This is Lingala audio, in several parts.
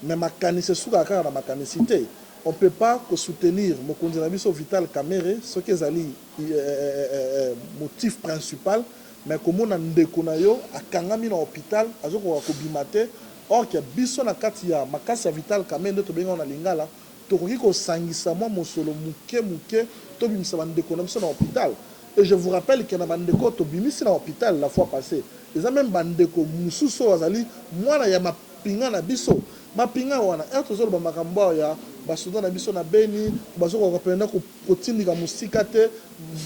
mais ma canissé dans ma canicité. On ne peut pas soutenir mon candidat Vital Kamerhe, ce qui est motif principal, mais comme on a ndekonayo à Kangami dans l'hôpital, à Zoko Kobimate, or qu'il y a biso na katia, ma kasia Vital Kamerhe, to benga na lingala, to ko sangisa moi mon solo muke, to bimisa bandekonamso dans l'hôpital. Et je vous rappelle qu'il y a bandeko to bimisi dans l'hôpital la fois passée. Les même bandeko mususo azali, moi na ya ma pinga na biso. Ma pinga wana, un trésor ba makambo ya basoda na biso na beni, baso ko kapenda ko kotindika musika te,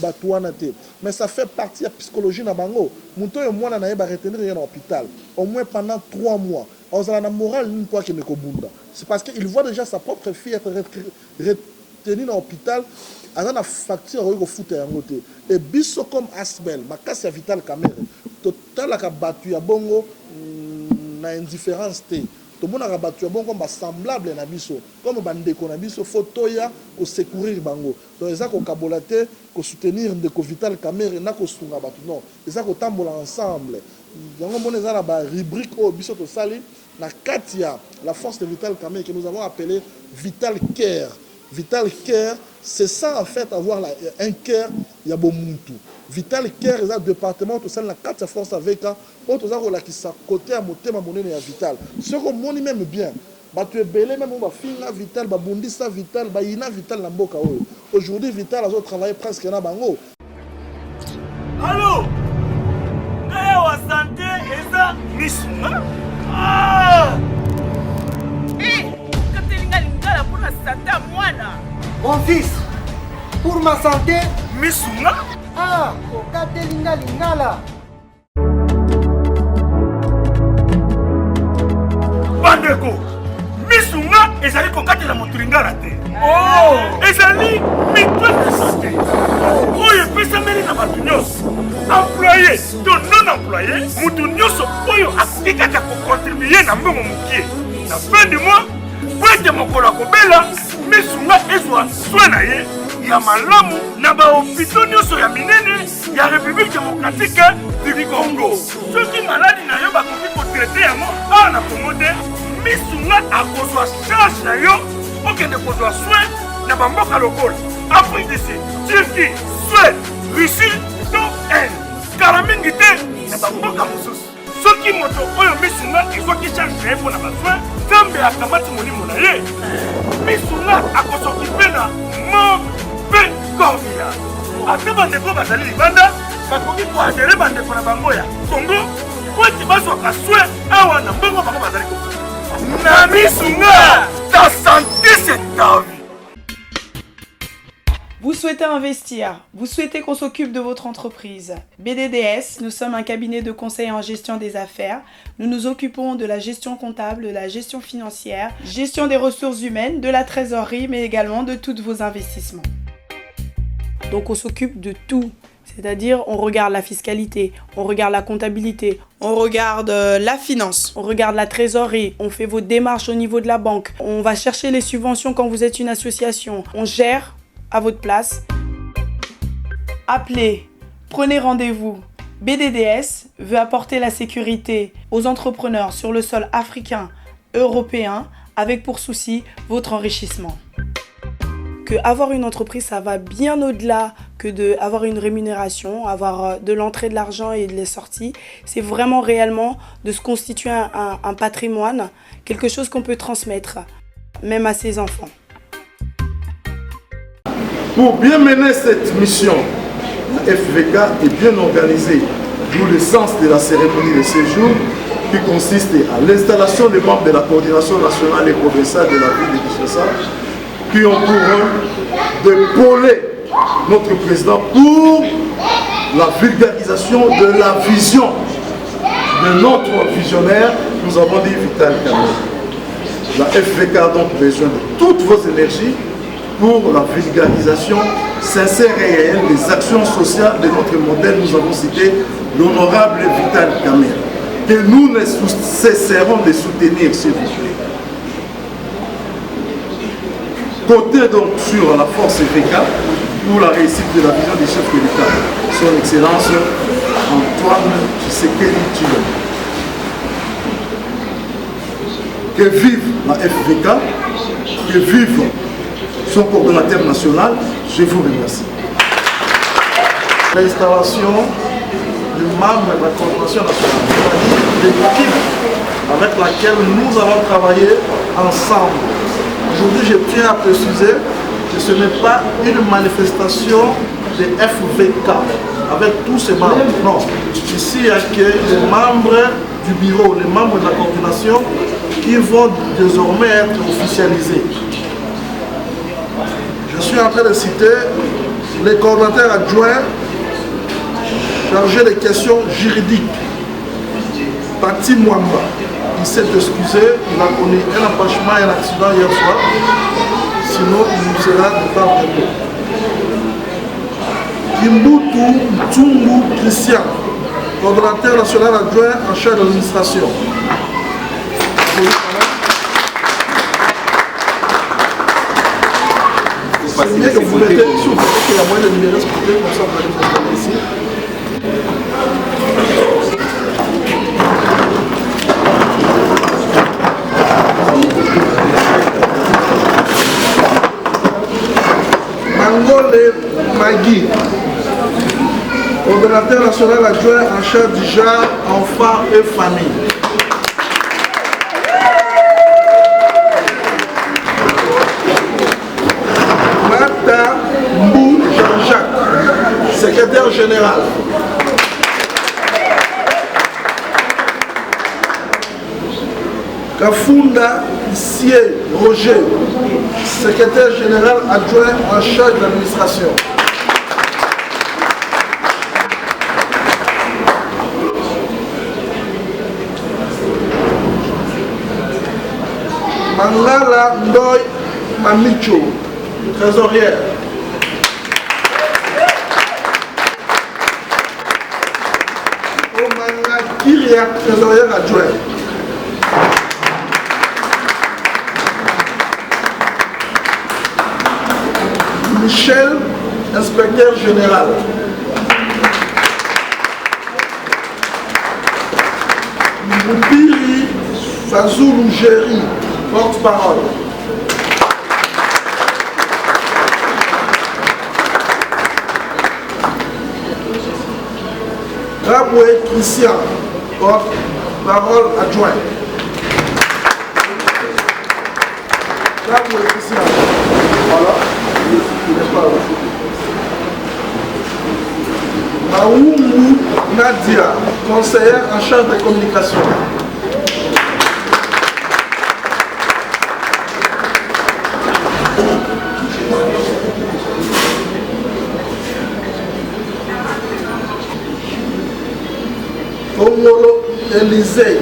batwana te. Mais ça fait partie de la psychologie na bango. Muto yo mwana na ye ba retenir dans l'hôpital au moins pendant 3 mois. On a la morale une fois qu'il ne kobunda. C'est parce qu'il voit déjà sa propre fille être retenue dans l'hôpital. Avant la facture au foot et en côté. Et biso comme Asbel, ma casse Vital Kamerhe, total la battu à bongo na indifférence te. Tout le monde a battu à bongo semblable na biso. Comme bandeko na biso photo ya ko secourir bango. Donc ça ko kabolate, ko soutenir ndeko Vital Kamerhe na ko sunga batu non. Ça ko tambola ensemble. Donc on est dans la rubrique au biso to sali na katia la force de Vital Kamerhe que nous avons appelé Vital Care. Vital Care, c'est ça en fait, avoir un cœur, il y a bon moutou. Vital Care, c'est un département, tout ça, la 4 force avec un autre qui s'est côté à monter ma monnaie et Vital. Ce qu'on monnaie même bien, tu es belé, même on va finir Vital, Babundi ça Vital, Bayina Vital, Namboka. Aujourd'hui, Vital a travaillé presque dans Bango. Allô? Wa santé et ça, Misuma? Ah! Mon fils, pour ma santé, Misuna? ah, okate linga lingala. Bandeko, Misuna ezali kokate la moturingala te. Oh, ezali mitwe de santé. Oyo pesa meli na batu nyonso. Employé, to non employé, mutu nyonso oyo akikaka ko contribuer na mbongo mukie. Na fin du mois, kwete mokolo kobela, Misuna ezwa soin ye ya malamu na ba hôpitaux nyonso ya minene ya République démocratique du Congo. Soki maladi na yo bakoki ko traiter yango na Congo te, Misuna akozwa charge na yo okende kozwa soin na bamboka lokola Afrique du Sud, Turquie, Suède, Russie, to kala mingi te na bamboka mosusu. Soki moto oyo Misuna ezwaki charge na ye mpo na basoin, Nzambe akamati molimo na ye, Misuna akosokipe na mabe korbia. Ate bandeko bazali libanda bakoki koadere bandeko na bango ya Congo po ete bazwaka soin awa na mbongo bango bazali kokoka. Na Misuna, ta santé c'est ta vie. Vous souhaitez investir, vous souhaitez qu'on s'occupe de votre entreprise. BDDS, nous sommes un cabinet de conseil en gestion des affaires. Nous nous occupons de la gestion comptable, de la gestion financière, gestion des ressources humaines, de la trésorerie, mais également de tous vos investissements. Donc on s'occupe de tout. C'est-à-dire, on regarde la fiscalité, on regarde la comptabilité, on regarde la finance, on regarde la trésorerie, on fait vos démarches au niveau de la banque, on va chercher les subventions quand vous êtes une association, on gère à votre place. Appelez, prenez rendez-vous. BDDS veut apporter la sécurité aux entrepreneurs sur le sol africain, européen, avec pour souci votre enrichissement. Que avoir une entreprise, ça va bien au-delà que d'avoir une rémunération, avoir de l'entrée de l'argent et de la sortie. C'est vraiment réellement de se constituer un patrimoine, quelque chose qu'on peut transmettre, même à ses enfants. Pour bien mener cette mission, la FVK est bien organisée, d'où le sens de la cérémonie de séjour qui consiste à l'installation des membres de la coordination nationale et provinciale de la ville de Kinshasa qui ont pour rôle d'épauler notre président pour la vulgarisation de la vision de notre visionnaire, nous avons dit Vital Kamerhe. La FVK a donc besoin de toutes vos énergies pour la vulgarisation sincère et réelle des actions sociales de notre modèle. Nous avons cité l'honorable Vital Kamerhe, que nous ne cesserons de soutenir, s'il vous plaît. Côté donc sur la force FVK pour la réussite de la vision du chef de l'État, son Excellence Antoine Tshisekedi Tshilombo. Que vive la FVK, que vive son coordonnateur national. Je vous remercie. L'installation du membre de la coordination nationale, c'est-à-dire l'équipe avec laquelle nous avons travaillé ensemble. Aujourd'hui, je tiens à préciser que ce n'est pas une manifestation de FVK avec tous ces membres. Non, ici il y a que les membres du bureau, les membres de la coordination qui vont désormais être officialisés. Je suis en train de citer les coordonnateurs adjoints chargés des questions juridiques. Pati Mwamba, il s'est excusé, il a connu un empêchement et un accident hier soir. Sinon, il nous sera de part bientôt. Kimbutu Tsungu Christian, coordonnateur national adjoint en charge de l'administration. C'est mieux que vous mettez, si vous voulez qu'il y a moyen de numérer ce côté, comme ça vous allez vous installer ici. Mangole Magui, coordonnateur national adjoint en charge du genre, enfants et famille. Mata Mbou Jean-Jacques, secrétaire général. Kafunda Sie Roger, secrétaire général adjoint en charge de l'administration. Mangala Ndoy Mamicho, trésorière. Omanga Kiria, trésorière adjoint. Michel, inspecteur général. Moupiri Fazoulou Géry, porte-parole. Raboué Christian, porte-parole adjoint. Raboué Christian. Voilà. Maoumou Nadia, conseillère en charge des communications. Ongolo Élisée,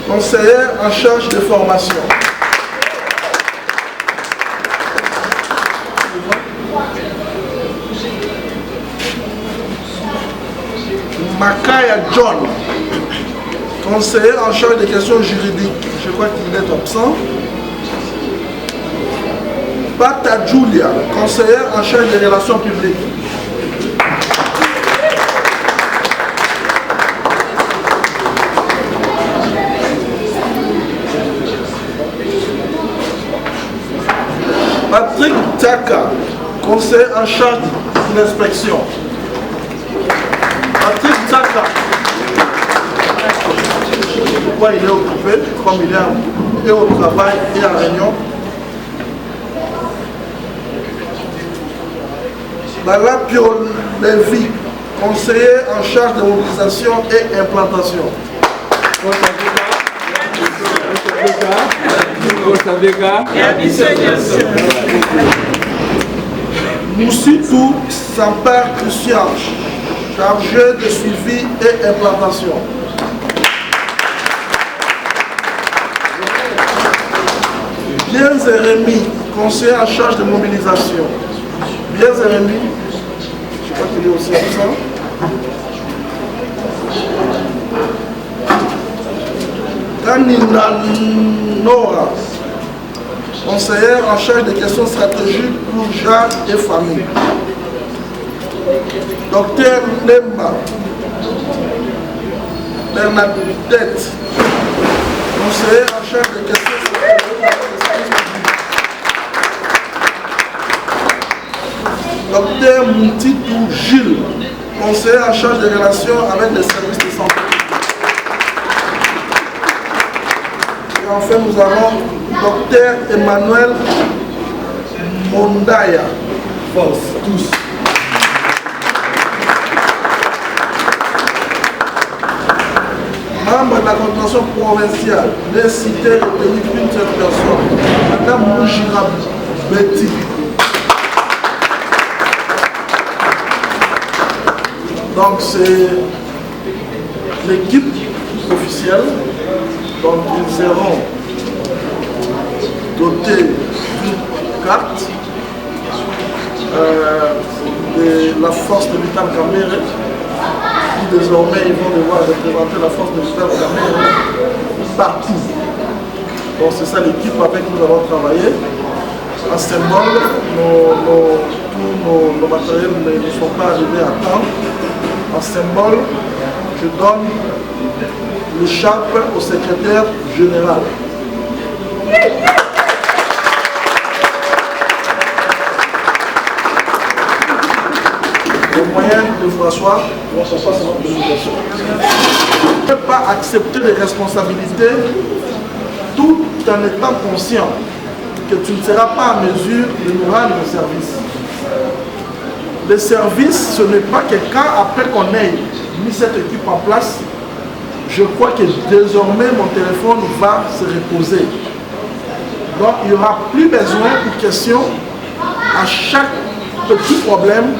conseillère en charge des formations. Makaya John, conseiller en charge des questions juridiques. Je crois qu'il est absent. Bata Julia, conseillère en charge des relations publiques. Patrick Taka, conseiller en charge de l'inspection. Patrick Taka. Pourquoi il est occupé, comme il est au travail et en réunion. Bala Pio-Levi, conseiller en charge de mobilisation et implantation. Moussitou Sampar Christian, chargé de suivi et implantation. Bien Zérémy, conseiller en charge de mobilisation. Bien Zérémy, je crois qu'il est aussi absent. Kanina Nora, conseillère en charge des questions stratégiques pour genre et famille. Docteur Lemba Bernadette, conseillère en charge des questions stratégiques. Dr Moutitou Gilles, conseiller en charge des relations avec les services de santé. Et enfin, nous avons Dr Emmanuel Mondaya, force, tous. Membre de la coordination provinciale, des cités retenues qu'une seule personne, Madame Moujira Betty. Donc c'est l'équipe officielle, donc ils seront dotés d'une carte de la force de Vital Kamere. Désormais, ils vont devoir représenter la force de Vital Kamere partout. Donc c'est ça l'équipe avec qui nous allons travailler. En symbole, tous nos matériels ne sont pas arrivés à temps. En symbole, je donne l'écharpe au secrétaire général. Les moyens de François vont se passer dans l'obligation. Je ne peux pas accepter les responsabilités tout en étant conscient que tu ne seras pas en mesure de nous rendre le service. Le service, ce n'est pas que quand après qu'on ait mis cette équipe en place, je crois que désormais mon téléphone va se reposer. Donc il n'y aura plus besoin de questions. À chaque petit problème,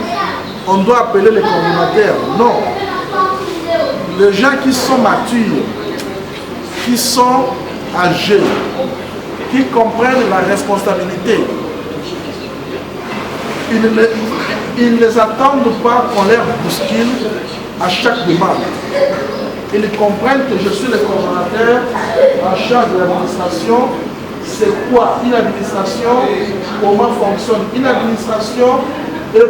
on doit appeler les coordinateurs. Non. Les gens qui sont matures, qui sont âgés, qui comprennent la responsabilité, ils ne les attendent pas qu'on leur bouscule à chaque demande. Ils comprennent que je suis le coordonnateur en charge de l'administration. C'est quoi une administration? Comment fonctionne une administration? Et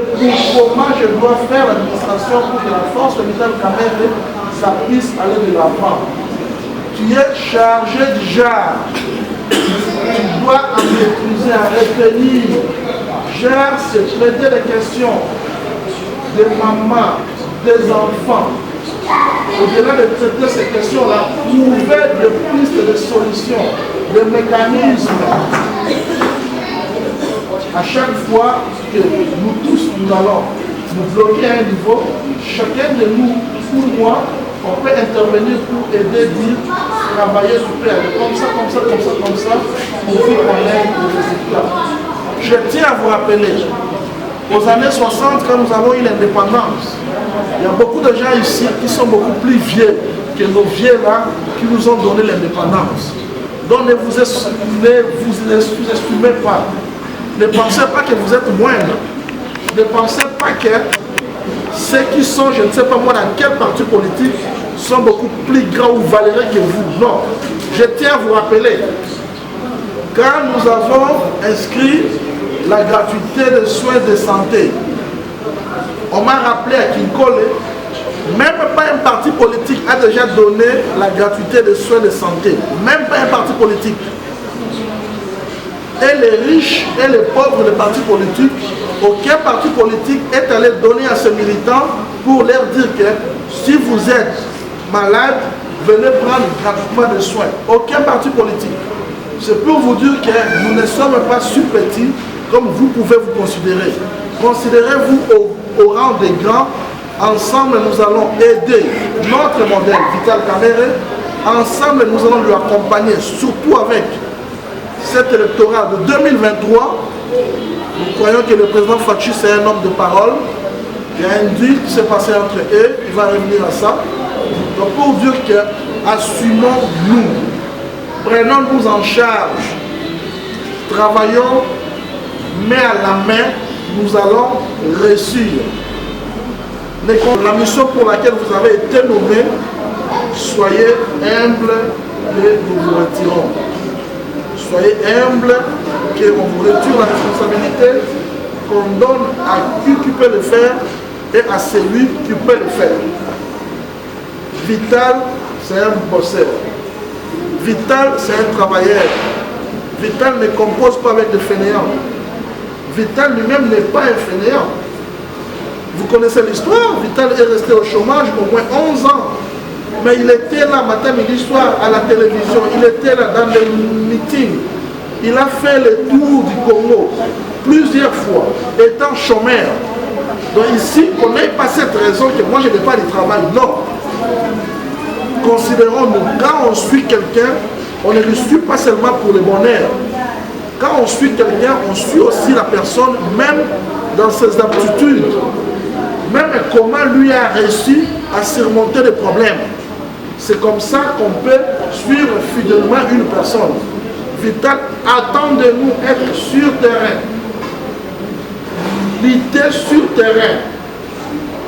comment je dois faire l'administration pour que la force de Vital Kamere, ça puisse aller de l'avant. Tu es chargé du genre. Tu dois en maîtriser, en retenir. Gère, c'est traiter les questions des mamans, des enfants. Au-delà de traiter ces questions-là, trouver des pistes de solutions, des mécanismes. À chaque fois que nous tous, nous allons nous bloquer à un niveau, chacun de nous, pour moi, on peut intervenir pour aider, dire, travailler super, comme ça, comme ça, comme ça, comme ça, pour qu'on ait des résultats. Je tiens à vous rappeler, aux années 60, quand nous avons eu l'indépendance, il y a beaucoup de gens ici qui sont beaucoup plus vieux que nos vieux là qui nous ont donné l'indépendance. Donc ne vous sous-estimez pas. Ne pensez pas que vous êtes moindre. Ne pensez pas que ceux qui sont, je ne sais pas moi dans quel parti politique, sont beaucoup plus grands ou valeureux que vous. Non. Je tiens à vous rappeler, quand nous avons inscrit la gratuité des soins de santé, on m'a rappelé à Kinkole, même pas un parti politique a déjà donné la gratuité des soins de santé. Même pas un parti politique. Et les riches et les pauvres des partis politiques, aucun parti politique est allé donner à ces militants pour leur dire que si vous êtes malade, venez prendre gratuitement des soins. Aucun parti politique. C'est pour vous dire que nous ne sommes pas si petits comme vous pouvez vous considérer. Considérez-vous au rang des grands. Ensemble, nous allons aider notre modèle Vital Kamere. Ensemble, nous allons lui accompagner, surtout avec cet électorat de 2023. Nous croyons que le président Fachi, c'est un homme de parole. Il y a un deal qui s'est passé entre eux. Il va revenir à ça. Donc, pour dire que assumons-nous, prenons-nous en charge, travaillons main à la main, nous allons réussir. La mission pour laquelle vous avez été nommé, soyez humble et nous vous retirons. Soyez humble, qu'on vous retire la responsabilité, qu'on donne à qui peut le faire et à celui qui peut le faire. Vital, c'est un bosseur. Vital, c'est un travailleur. Vital ne compose pas avec des fainéants. Vital lui-même n'est pas un fainéant. Vous connaissez l'histoire, Vital est resté au chômage au moins 11 ans. Mais il était là matin, midi, soir à la télévision, il était là dans les meetings. Il a fait le tour du Congo plusieurs fois, étant chômeur. Donc ici, on n'ait pas cette raison que moi je n'ai pas de travail. Non. Considérons-nous, quand on suit quelqu'un, on ne le suit pas seulement pour le bonheur. Quand on suit quelqu'un, on suit aussi la personne, même dans ses aptitudes. Même comment lui a réussi à surmonter les problèmes. C'est comme ça qu'on peut suivre fidèlement une personne. Vital attend de nous être sur terrain. Lutter sur terrain.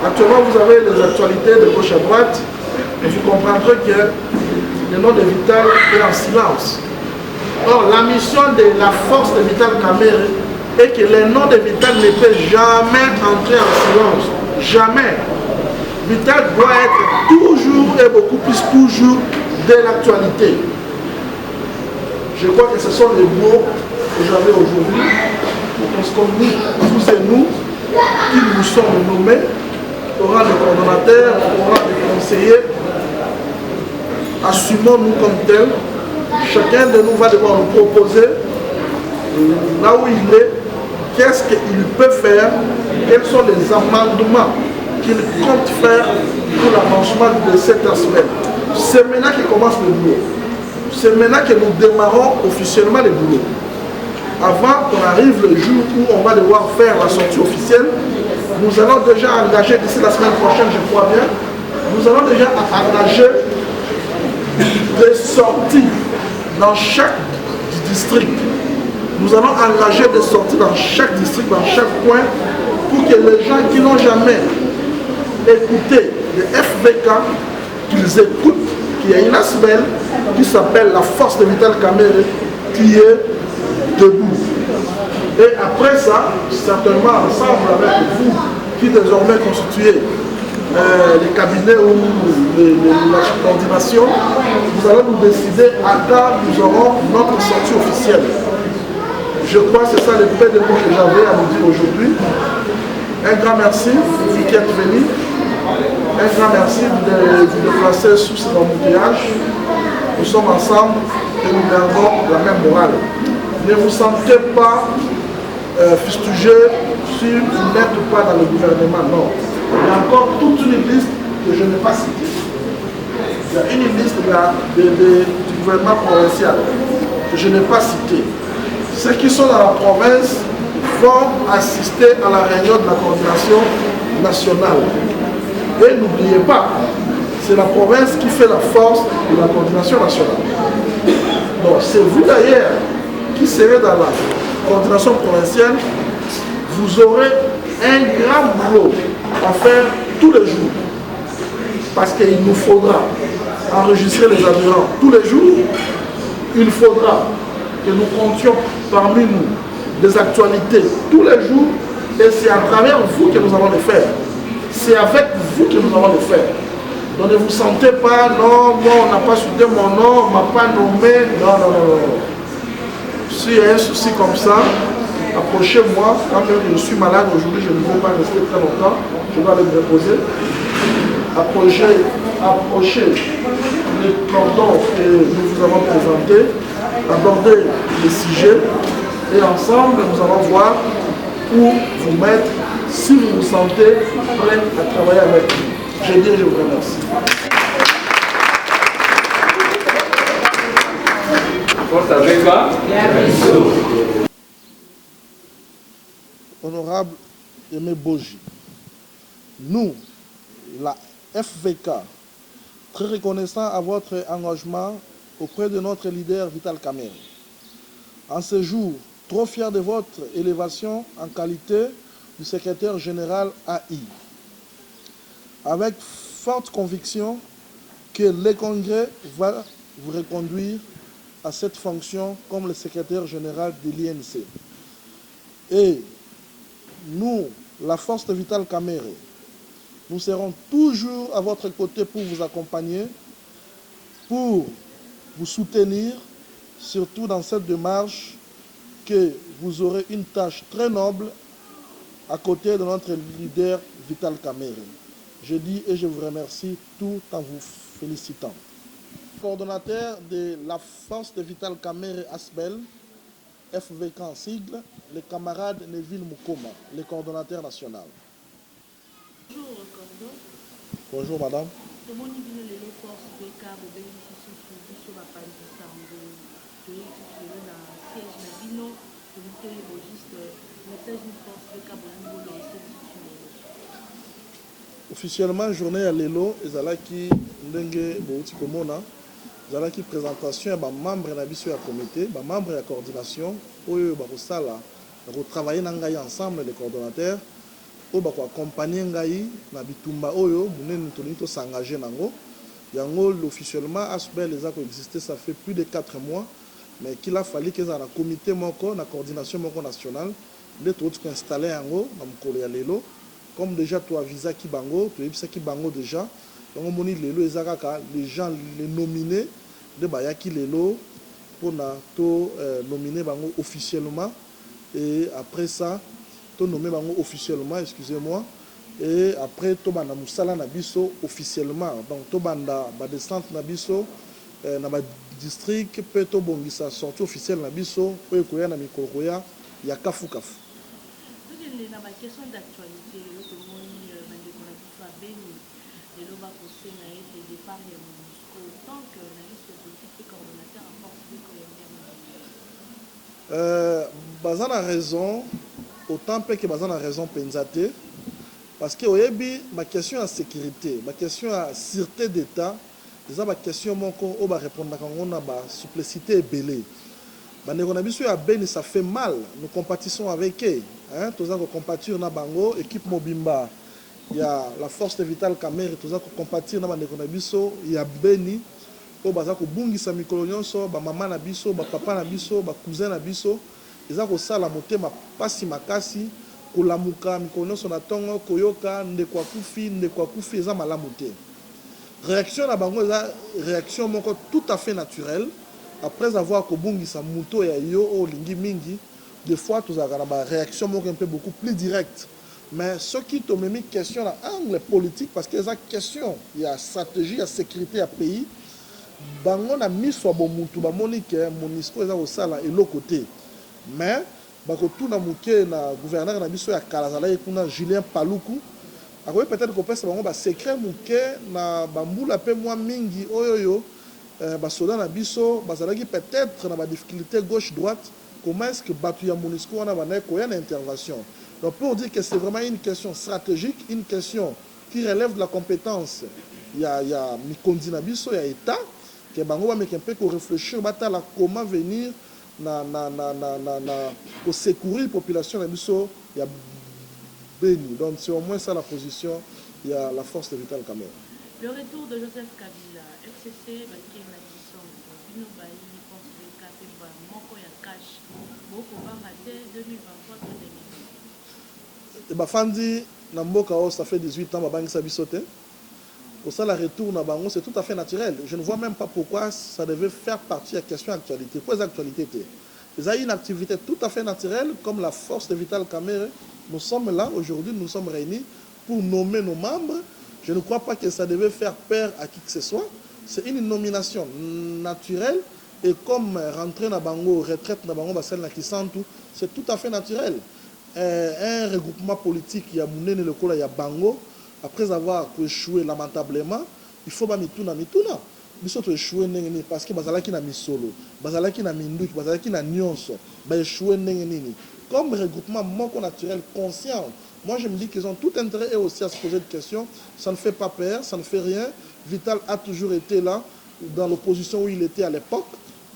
Actuellement, vous avez les actualités de gauche à droite et vous comprendrez que le nom de Vital est en silence. Or, la mission de la force de Vital Kamerhe est que le nom de Vital ne peut jamais entrer en silence. Jamais. Vital doit être toujours et beaucoup plus toujours de l'actualité. Je crois que ce sont les mots que j'avais aujourd'hui. Parce que nous, vous et nous, qui nous sommes nommés, aura des coordonnateurs, aura des conseillers, assumons-nous comme tels. Chacun de nous va devoir nous proposer là où il est, qu'est-ce qu'il peut faire, quels sont les amendements qu'il compte faire pour l'avancement de cet aspect. C'est maintenant qu'il commence le boulot. C'est maintenant que nous démarrons officiellement le boulot. Avant qu'on arrive le jour où on va devoir faire la sortie officielle, nous allons déjà engager d'ici la semaine prochaine, je crois bien, nous allons déjà engager des sorties dans chaque district. Nous allons engager des sorties dans chaque district, dans chaque coin, pour que les gens qui n'ont jamais écouté le FVK, qu'ils écoutent qu'il y a une assemblée qui s'appelle la force de Vital Kamerhe qui est debout. Et après ça, certainement ensemble avec vous qui désormais constituez les cabinets ou la coordination, nous allons nous décider à quand nous aurons notre sortie officielle. Je crois que c'est ça le peu de mots que j'avais à vous dire aujourd'hui. Un grand merci qui êtes venu. Un grand merci de vous déplacer sous cet embouteillage. Nous sommes ensemble et nous gardons la même morale. Ne vous sentez pas fustigé si vous n'êtes pas dans le gouvernement, non. Il y a encore toute une liste que je n'ai pas citée. Il y a une liste du gouvernement provincial que je n'ai pas citée. Ceux qui sont dans la province vont assister à la réunion de la coordination nationale. Et n'oubliez pas, c'est la province qui fait la force de la coordination nationale. Donc c'est vous d'ailleurs qui serez dans la coordination provinciale, vous aurez un grand boulot à faire tous les jours. Parce qu'il nous faudra enregistrer les adhérents tous les jours. Il faudra que nous comptions parmi nous des actualités tous les jours. Et c'est à travers vous que nous allons le faire. C'est avec vous que nous allons le faire. Donc ne vous sentez pas, non, moi on n'a pas soutenu mon nom, on ne m'a pas nommé. Non, non, non, non. S'il y a un souci comme ça, approchez-moi. Quand même je suis malade aujourd'hui, je ne vais pas rester très longtemps. Je dois aller me reposer. Approchez les cordons que nous vous avons présentés, abordez les sujets et ensemble nous allons voir où vous mettre si vous vous sentez prêt à travailler avec nous. Je dis et je vous remercie. Honorable Aimé Boji, nous, la FVK, très reconnaissant à votre engagement auprès de notre leader Vital Kamerhe. En ce jour, trop fier de votre élévation en qualité du secrétaire général AI, avec forte conviction que le Congrès va vous reconduire à cette fonction comme le secrétaire général de l'INC. Et nous, la force de Vital Kamerhe, nous serons toujours à votre côté pour vous accompagner, pour vous soutenir, surtout dans cette démarche que vous aurez une tâche très noble à côté de notre leader Vital Kamerhe. Je dis et je vous remercie tout en vous félicitant. Coordonnateur de la force de Vital Kamerhe Asbel, FVK en sigle, le camarade Neville Mukoma, le coordonnateur national. Bonjour, Cordon. Bonjour, madame. Comment vous avez les forces VK pour bénéficier sur la page de Sambo, de la siège de Bino, de l'utilité message de force VK pour nous lancer. Officiellement, journée à Lelo, ezalaki ndenge bouti komona, ezalaki présentation ba membre na biso ya comité, ba membre ya coordination, oyo ba kosala, ba ko travailler na ngai ensemble les coordonnateurs, oyo ba ko accompagner ngai na bitumba oyo munene toni to s'engager nango. Yango officiellement Asbel les a existé ça fait plus de 4 mois, mais qu'il a fallu que ça na comité moko na coordination moko nationale, les autres qui installé yango na mokolo ya Lelo. Comme déjà tu as visa qui bango, tu as vu ça qui bango déjà. Donc on dit les gens les nominés de Bayaki Lelo pour nominer bango officiellement et après ça tu nommer bango officiellement, excusez-moi, et après tu banda musala na biso officiellement. Donc tu banda ba descente na biso na ba district peut to bongisa sortie officielle na biso pour koya na mikoro ya kafu kafu. La question d'actualité, le monde a béni de l'Oba Kosé n'a été départ de MONUSCO tant que la liste politique et coordonnateur à force de Bazan a raison, autant que Bazan a raison pensate, parce que oyebi ma question à sécurité, ma question à sûreté d'État, c'est ma question moko o ba répondre quand on a ba supplicité et belé. Ça fait mal, nous compatissons avec eux. Tous les compatir na bango, équipe Mobimba, il y a la force de Vital Kamerhe, tous les compatir na bango biso, il y a Beni, au bazako bungi sa mikolonyoso, ba maman na biso, ba papa na biso, ba cousin na biso, ils ont sala motema pasi makasi, kolamuka mikolonyoso na tongo, koyoka ndekwa kufi, ils ont malamuté. Réaction na bango, réaction moko tout à fait naturelle. Après avoir kobungi sa muto ya yo o lingi mingi, des fois tous avons une réaction un peu beaucoup plus directe. Mais ce qui te met une question à angle politique, parce qu'il y a une question, il y a stratégie, il y a sécurité à pays. Bango na mis soit bon mutu, ba monique, monisco eza au sala et l'autre côté. Mais bako tout na muke na gouverneur na biso ya Kalazala et kuna Julien Paluku. Akoye peut-être qu'on pense bango ba secret muke na bambula pe moi mingi oyoyo. Basoda na biso bazalaki peut-être na ba difficulté gauche droite, comment est-ce que batu ya MONUSCO wana bana ko ya intervention. Donc pour dire que c'est vraiment une question stratégique, une question qui relève de la compétence il y a mikondi na biso ya état que bango ba meke un peu ko réfléchir batala comment venir na pour secourir population na biso ya Beni. Donc c'est au moins ça la position, il y a la force de Vital Kamerhe. Le retour de Joseph Kabila, FCC, Bakina Kisson, Bino Bayi, Force de Kapeba, Moko ya Cash, Boko Bangate, 2023-2024. Bafandi, Namboka, ça fait 18 ans, Babangi Sabisote. Pour ça, le retour na bango, c'est tout à fait naturel. Je ne vois même pas pourquoi ça devait faire partie de la question actualité. Pourquoi les actualités étaient? Ils ont une activité tout à fait naturelle, comme la force de Vital Kamerhe. Nous sommes là, aujourd'hui, nous sommes réunis pour nommer nos membres. Je ne crois pas que ça devait faire peur à qui que ce soit. C'est une nomination naturelle. Et comme rentrer dans Bango, retraite dans Bango, c'est tout à fait naturel. Un regroupement politique, il y a Mounene le Kola, il y a Bango. Après avoir échoué lamentablement, il faut mituna. Ils sont échoués parce que Bazalaki na misolo, Bazalaki na minduki, Bazalaki na nyonso, échoué comme regroupement moko naturel conscient. Moi, je me dis qu'ils ont tout intérêt aussi à se poser des questions. Ça ne fait pas peur, ça ne fait rien. Vital a toujours été là, dans l'opposition où il était à l'époque.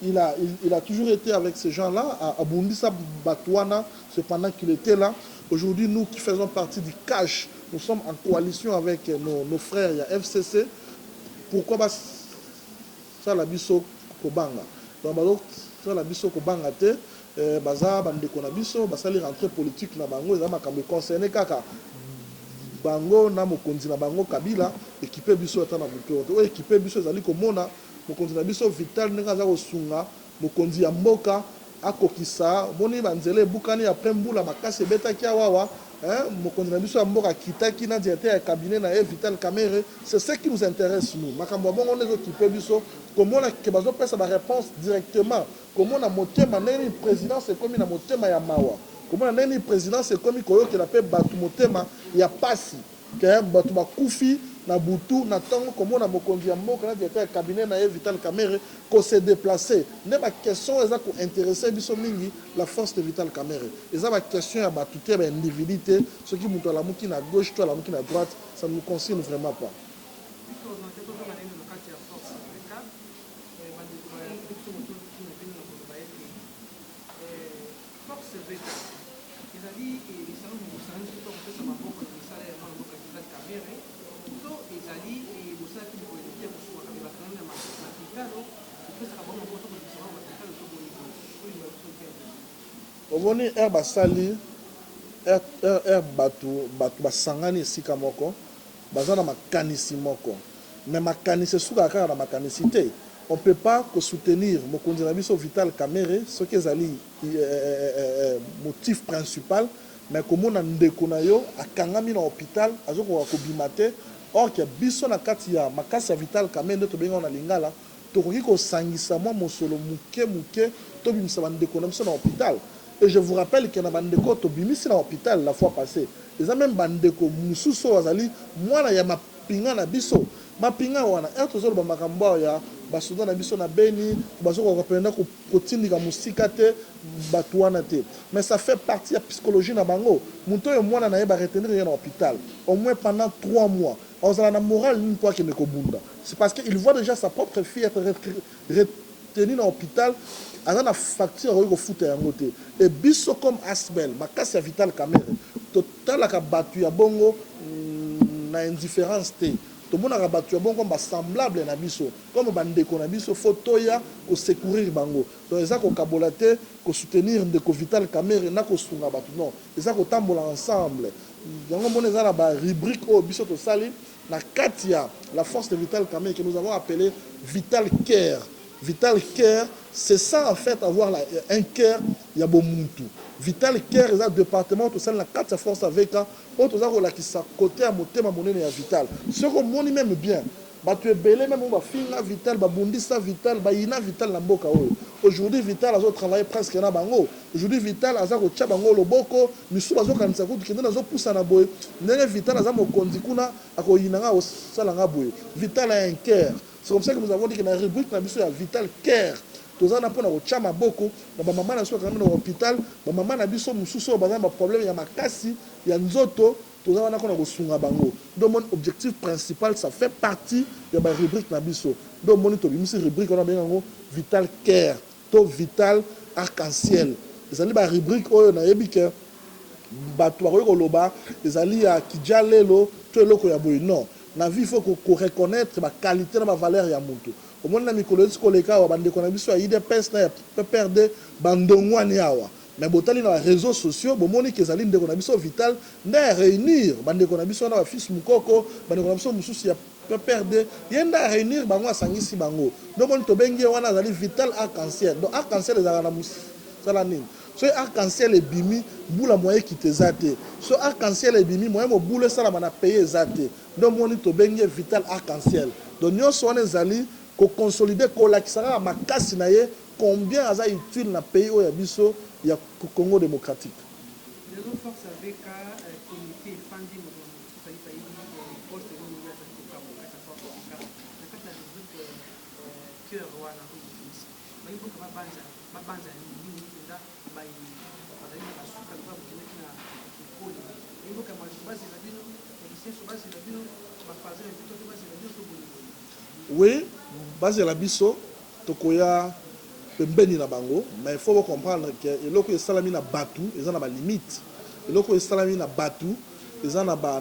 Il a toujours été avec ces gens-là, à Bundisa Batouana, cependant qu'il était là. Aujourd'hui, nous qui faisons partie du CASH, nous sommes en coalition avec nos frères, il y a FCC. Pourquoi ça la biso Kobanga? Donc, ça la biso Kobanga te. Baza bandeko na biso basali rentrée politique na bango eza makambo concerné kaka bango na mokonzi na bango Kabila équipé biso ata na buto o équipé biso ezali komona mokonzi na biso Vital ndenge aza kosunga mokonzi ya mboka akokisa moni banzele bukani après mbula makasi betaki awawa mokonzi na biso ya mboka kitaki na directeur ya cabinet na Vital Kamerhe. C'est ce qui nous intéresse nous makambo bongo on occupé biso comment na ke bazo pesa ba réponse directement comment na motema neni président c'est comme na motema ya mawa comment na neni président c'est comme koyo ke la pe batu motema ya pasi ke batu bakufi na butu na tango comment na mokonzi ya mboka na directeur ya cabinet na Vital Kamerhe ko se déplacer ne ba question eza ko intéresser biso mingi la force de Vital Kamerhe eza ba question ya batu te ba individualité ce qui muto la muki na gauche toi la muki na droite ça ne nous concerne vraiment pas. Ovoni basali batu basangani esika moko bazana makanisi moko mais makanisi suka kaka na makanisité on peut pas que soutenir mokonzi na biso Vital Kamerhe ce qui ezali motif principal mais komona ndeko na yo akangami na hôpital azoko kobima te or que biso na kati ya makasi ya Vital Kamerhe nde tobenga na lingala tokoki kosangisa mwa mosolo muke tobimisa bandeko na biso na hôpital. Et je vous rappelle qu'il y a un bandeko tobimisi na hôpital la fois passée. Les même bandeko mususo wazali mwana ya mapinga na biso. Mapinga wana tozo ba makambo ya basuda na biso na Beni, bazo ko rependa ko kotindika musika te batu wana te. Mais ça fait partie de la psychologie na bango. Muto yo mwana na ye ba retenir na hôpital au moins pendant 3 mois. On a la morale une fois qu'il ne kobunda. C'est parce qu'il voit déjà sa propre fille être retenue dans l'hôpital. On a une facture au foot et biso comme Asbel makasi ya Vital Kamerhe total la batu ya bongo na indifférence te to mona ka batu ya bongo ba semblable na biso comme bandeko na biso photo ya ko secourir bango donc eza ko kabolate ko soutenir ndeko Vital Kamerhe na ko sunga batu non eza ko tambola ensemble yango mona eza na ba rubrique o biso to sali na katia la force de Vital Kamerhe que nous avons appelé Vital Care. Vital Care, c'est ça en fait, avoir un cœur, il y a bon moutou. Vital Care, c'est un département, tout ça, la 4 force avec un, autre chose qui s'est côté à monter ma monnaie à Vital. Ce qu'on monnaie même bien, bah tu es belé, même on va finir Vital, bah bondi ça Vital, bah ina Vital la boka. Aujourd'hui, Vital a travaillé presque na bango. Aujourd'hui, Vital a ko chabango lo boko, misu bazo kanisa ko kende na zo poussa na boy. Ndenge Vital a mo kondikuna ako yinanga o salanga boy. Vital a un cœur. C'est comme ça que nous avons dit que dans la rubrique, nous avons Vital Care. Nous avons appris à la beaucoup. Ma maman a quand même dans l'hôpital. Ma maman a dit que nous avons un problème. Il y a ma cassi, il y a nous autres. Nous avons un bango. Donc, mon objectif principal, ça fait partie de la rubrique. Donc, mon rubrique, on a bien Vital Care. Donc, Vital Arc-en-Ciel. C'est la rubrique où on a dit que les alliés à Kidjalelo, tout le monde non. Na vie il faut qu'on reconnaître la qualité de la valeur ya muntu. Au moins na mikolo koleka wa bande kona biso ide peste na peut perdre bandongwa ni awa. Mais botali na réseaux sociaux bo moni ke zali ndeko na biso Vital na réunir bande kona biso na fils mukoko bande kona biso mususu ya peut perdre yenda réunir bango asangisi bango. Donc on to bengi wana zali Vital Arc-en-Ciel. Donc Arc-en-Ciel ezala na musala nini. So arc-en-ciel est bimi, boule à moyen qui te zate. So arc-en-ciel est bimi, moyen mo boule ça la mana payer zate. Donc mon to bengi Vital Arc-en-Ciel. Donc nous sommes allés ko consolider ko la kisara makasi na ye combien aza utile na pays au yabiso ya Congo démocratique. Les autres forces avec comité funding ça y est poste de l'Union africaine pour la force africaine. La carte de rubrique cœur wana ko ici. Mais il faut que ma banza ni nda bai bazali na suka kwa kina kikoli. Il faut que ma base la bino, c'est sur base la bino, ba fazer tout base la bino to. Oui, base la biso tokoya pembeni na bango, mais il faut comprendre que eloko esalami na batu, eza na ba limite. Eloko esalami na batu, eza na ba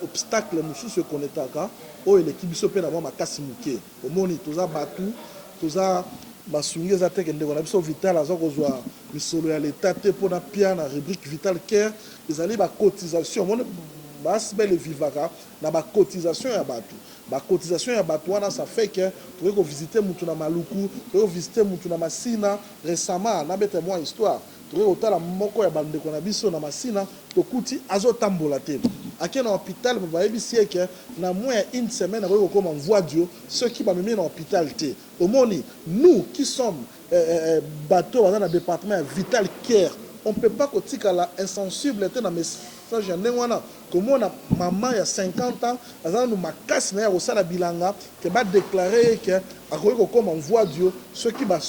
obstacle mususu konetaka o l'équipe biso pe na ba makasi muke. Omoni toza batu, toza basungi eza te kende na biso Vital azokozwa misolo ya l'état te pona pia na rubrique Vital Care, ezali ba cotisation. basbel vivaka na ba cotisation ya bato. Ba cotisation ya bato wana ça fait que tu peux visiter mutu na Maluku, tu peux visiter mutu na Masina récemment na bete moi histoire. Tu peux otala moko ya bande ko na biso na Masina to kuti azotambola te. Ake na hôpital ba yebi que na moins une semaine ko comme on voit Dieu ceux qui ba mener na hôpital te. Omoni nous qui sommes bateau dans le département vital care, on peut pas kotika la insensible te na message wana comme on a maman il y a 50 ans azana nous makasi na ya osala bilanga que ba déclarer que akoyeko comme on voit Dieu ceux qui ba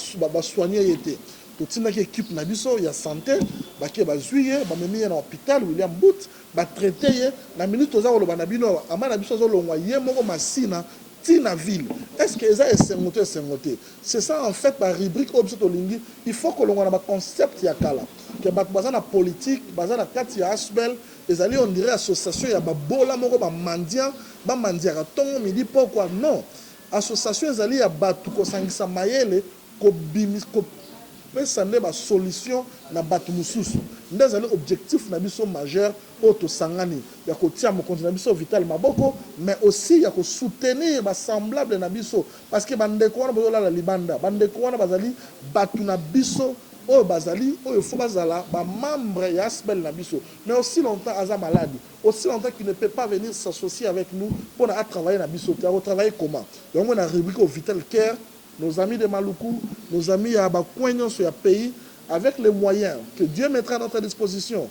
soigner été totina ki équipe na biso ya santé ba ke ba zuye ba memi na hôpital William Boot ba traiter na minute oza ko na bino amana biso zo longwa ye moko masina tina ville. Est-ce que ça est sengoté? C'est ça en fait par rubrique obsotolingi. Il faut que l'on ait un concept ya kala. Que baza na politique, baza na kati ya asbel, les alliés on dirait association ya ba bola moko ba mandia ka tongo midi pourquoi non? Association les alliés ya batu ko sangisa mayele ko bimis ko pesande ba solution na batu mususu. Ndeza le objectif na biso majeur auto sangani ya ko tia mo continue biso vital maboko mais aussi ya ko soutenir ba semblable na biso parce que bande ko wana bozola la libanda bande ko wana bazali batu na biso o bazali o il faut bazala ba membre ya asbel na biso mais aussi longtemps aza malade aussi longtemps qu'il ne peut pas venir s'associer avec nous pour na travailler na biso tu as travailler comment donc on a rubrique au vital care nos amis de Maluku nos amis ya ba coin sur ya pays avec les moyens que Dieu mettra à notre disposition.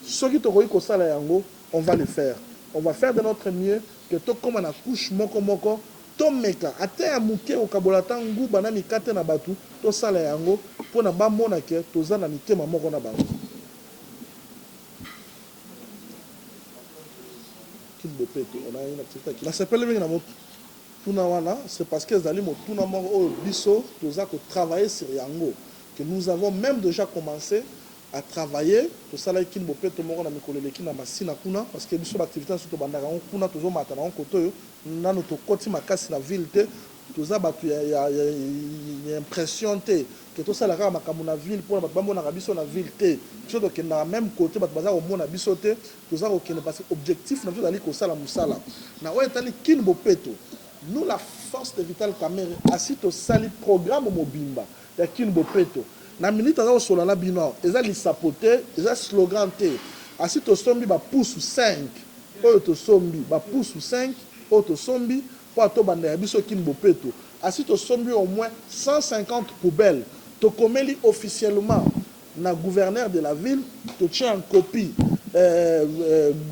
Ce qui te on va le faire. On va faire de notre mieux que tout comme on a couche moko to meka ate ya muke o kabolata ngu bana mikate na batu to sala yango pour na ba mona ke toza na mitema moko na bango. On a une activité. La sepele mingi na moto. Tuna wana c'est parce que zali mo tuna moko o biso toza ko travailler sur yango. Que nous avons même déjà commencé à travailler tout ça là qui nous peut tout le monde na mikolo leki na masina kuna parce que biso activité surtout bandaka on kuna tozo mata na on koto na notre côté makasi na ville te toza batu ya impression te que tout ça là ka makamu na ville pour ba mona biso na ville te surtout que na même côté ba baza au mona biso te toza ko kene parce que objectif na biso ali ko sala musala na o etani kin bopeto nous la force de Vital Kamerhe asito sali programme mobimba ya kin bopeto na minute aza osola na bino eza lisapote eza slogan te asi tosombi ba pouce 5 oyo tosombi ba pouce 5 oyo tosombi po atobanda ya biso kin bopeto asi tosombi au moins 150 poubelles tokomeli officiellement na gouverneur de la ville to tient en copie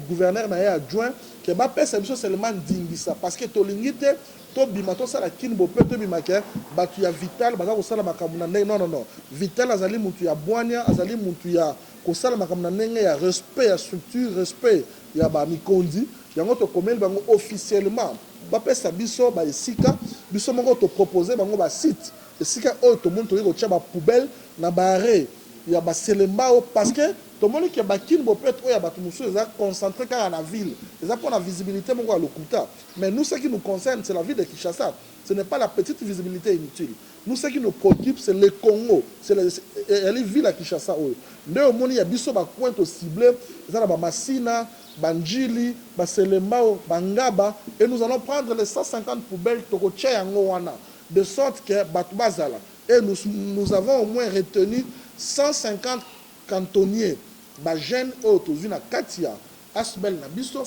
gouverneur na ye adjoint ke bapesa biso seulement ndingisa parce que tolingi te to bima to sala kin bopeto bima ke batu ya Vital baza kosala makambo na ndenge non Vital azali mutu ya bwanya azali mutu ya kosala makambo na ndenge ya respect ya structure respect ya ba mikondi yango to komeli bango officiellement bapesa biso ba esika biso moko to proposer bango ba site esika oyo tomuntu ko tia ba poubelle na bare ya ba selembao parce que tout le monde qui a bakine bopeto ya batu musu eza concentré car la ville eza pour la visibilité moko ya lokuta mais nous ce qui nous concerne c'est la ville de Kinshasa ce n'est pas la petite visibilité inutile nous ce qui nous préoccupe c'est le Congo c'est la ville à Kinshasa oyo nde omoni ya biso ba point au ciblé eza na ba Masina Banjili ba Selembao Bangaba et nous allons prendre les 150 poubelles toko tia yango wana de sorte que batu bazala et nous avons au moins retenu 150 cantonniers ba jeune autour na katia asbel na biso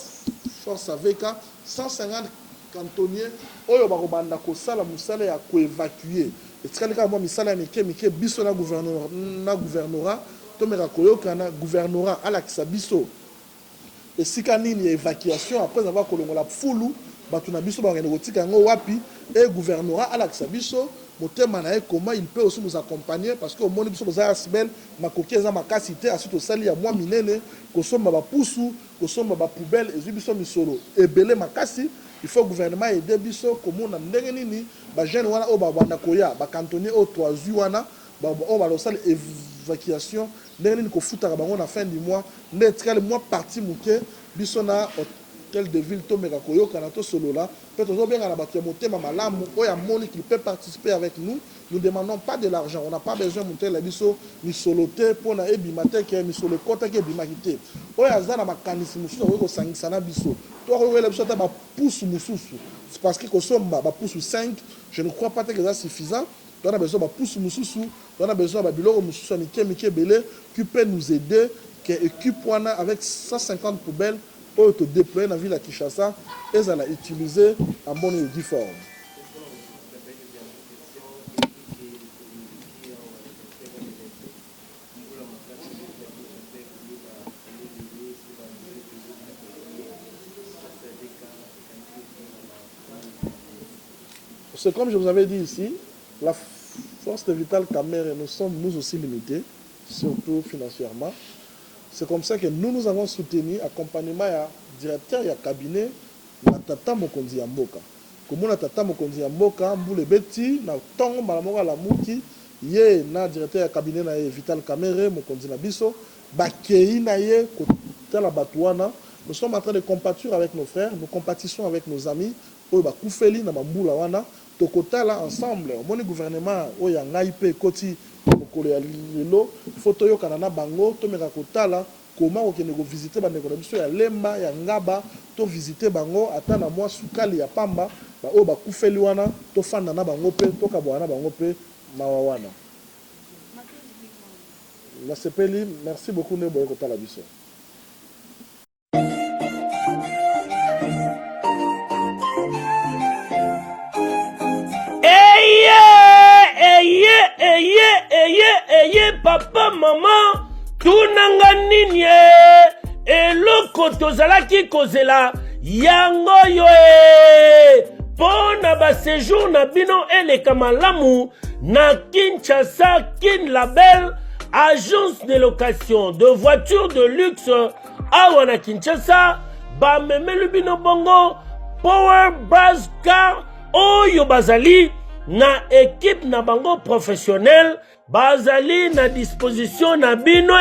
force avec 150 cantonniers oyo ba kobanda ko sala musala ya ko évacuer etsikalika mo misala ya mike biso na gouvernorat to meka koyoka na gouvernorat ala kisa biso esika nini évacuation après avoir kolongola fulu batu na biso ba renegotika ngo wapi et gouvernorat ala kisa biso motema na comment il peut aussi nous accompagner parce que au monde biso za asbel makoki za makasité asito sali ya mwa minene ko somba ba pusu ko somba ba poubelle et biso misolo ebele makasi il faut gouvernement aider biso comme na ndenge nini ba jeune wana o ba banda koya ba cantonnier au 3 wana ba o ba lo sali évacuation ndenge nini ko futa bango na fin du mois ndetikale mois parti muke biso na tel de ville tomeka koyokana to solo là peut-être ozobenga na bato ya motema malamu oyo amoni qu'il peut participer avec nous. Nous demandons pas de l'argent, on n'a pas besoin de monter la biso ni soloté pour na ebimate ke ni solo kota ke bimakité oyo azana makanisi mususu oyo ko sangisa na biso to ko le biso ta ba pousse mususu c'est parce que ko somba ba pousse 5 je ne crois pas que c'est suffisant. On a besoin de pousse mususu, on a besoin de biloko mususu mike belé qui peut nous aider que équipe avec 150 poubelles pour te déployer dans la ville de Kinshasa et ça l'a utilisé en bonne et due forme. C'est comme je vous avais dit ici, la force de Vital Kamerhe, nous sommes nous aussi limités, surtout financièrement. C'est comme ça que nous avons soutenu accompagnement du directeur et cabinet na Tata Mokonzi ya Mboka. Comme na Tata Mokonzi ya Mboka, Mboule Beti, na Tongo Malamoka la Mouki, ye na directeur et cabinet na Vital Kamerhe, Mokonzi na Biso, Bakei na ye, Kotala Batouana. Nous sommes en train de compatir avec nos frères, nous compatissons avec nos amis, Oyo Bakoufeli na Mamboula Wana. Tokotala ensemble, mon gouvernement, Oya Ngaipe, Koti, Mokolo ya Lilo, photo yo kanana bango, to meka kotala, comment on peut visiter bandeko na biso ya Lemba, ya Ngaba, to visiter bango, ata na mwa sukali ya Pamba, ba o ba kufeli wana, to fanda na bango pe, to kabwana bango pe, mawawana. La sepeli, merci beaucoup ne boye kotala biso. Papa, maman, tunanga nini eloko tozalaki kozela yango yo pona ba séjour na bino eleka malamu na Kinshasa Kin Label, agence de location de voitures de luxe awa na Kinshasa, ba memelu bino bongo Power Buzz Car oyo bazali na équipe na bango professionnel bazali na disposition na bino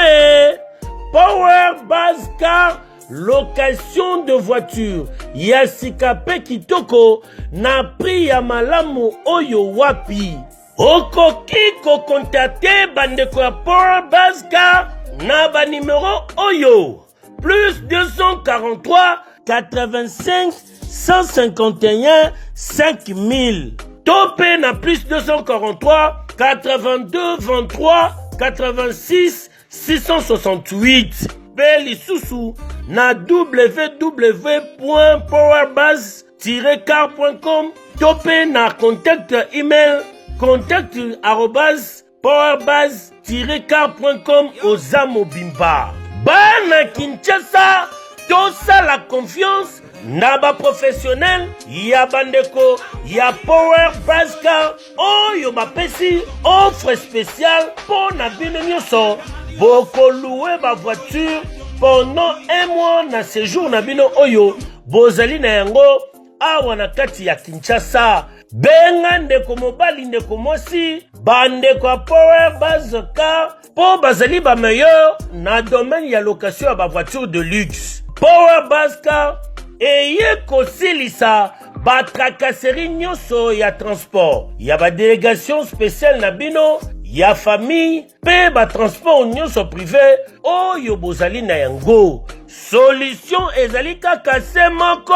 Power Buzz Car location de voiture ya sikape kitoko na prix ya malamu oyo wapi okoki ko contacter bandeko ya Power Buzz Car na ba numéro oyo plus 243 85 151 5000 topé na plus 243 82 23 86 668 Beli Soussou na www.powerbuzz-car.com topé na contact email contact@powerbuzz-car.com Ozamo Bimba. Bana Kinshasa, tosa la confiance na ba professionnel ya bandeko ya Power Buzz Car oyo bapesi offre spéciale pour na bino nyonso boko louer ba voiture pendant un mois na séjour na bino oyo bozali na yango awa na kati ya Kinshasa. Benga ndeko mobali ndeko mosi bandeko ya Power Buzz Car po bazali ba meilleur na domaine ya location ya ba voiture de luxe. Power Buzz Car eye kosilisa ba tracasserie nyonso ya transport ya ba délégation spéciale na bino ya famille pe ba transport nyonso privé oyo bozali na yango. Solution ezali kaka se moko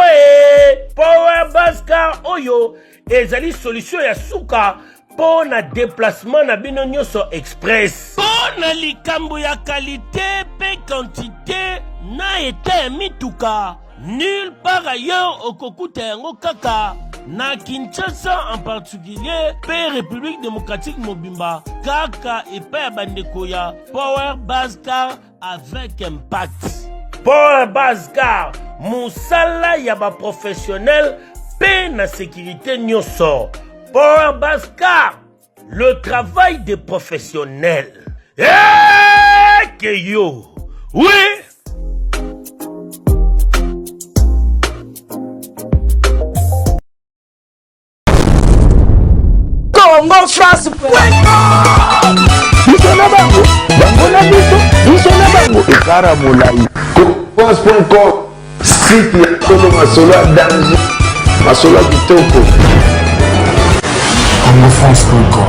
Power Buzz Car oyo ezali solution ya suka po na déplacement na bino nyonso express po na likambo ya qualité pe quantité na ete mituka. Nulle part ailleurs au Kokuta yango kaka na Kinshasa en particulier pe République démocratique Mobimba kaka epa bandeko ya Power Buzz Car avec impact. Power Buzz Car musala ya ba professionnel pe na sécurité nyonso. Power Buzz Car, le travail des professionnels. Que yo, oui. Congo France. Bisona bango na biso, bisona bango ekara molai. France.com Street ya Tolo Masolo à danger. Masolo à Kitoko. Congo France.com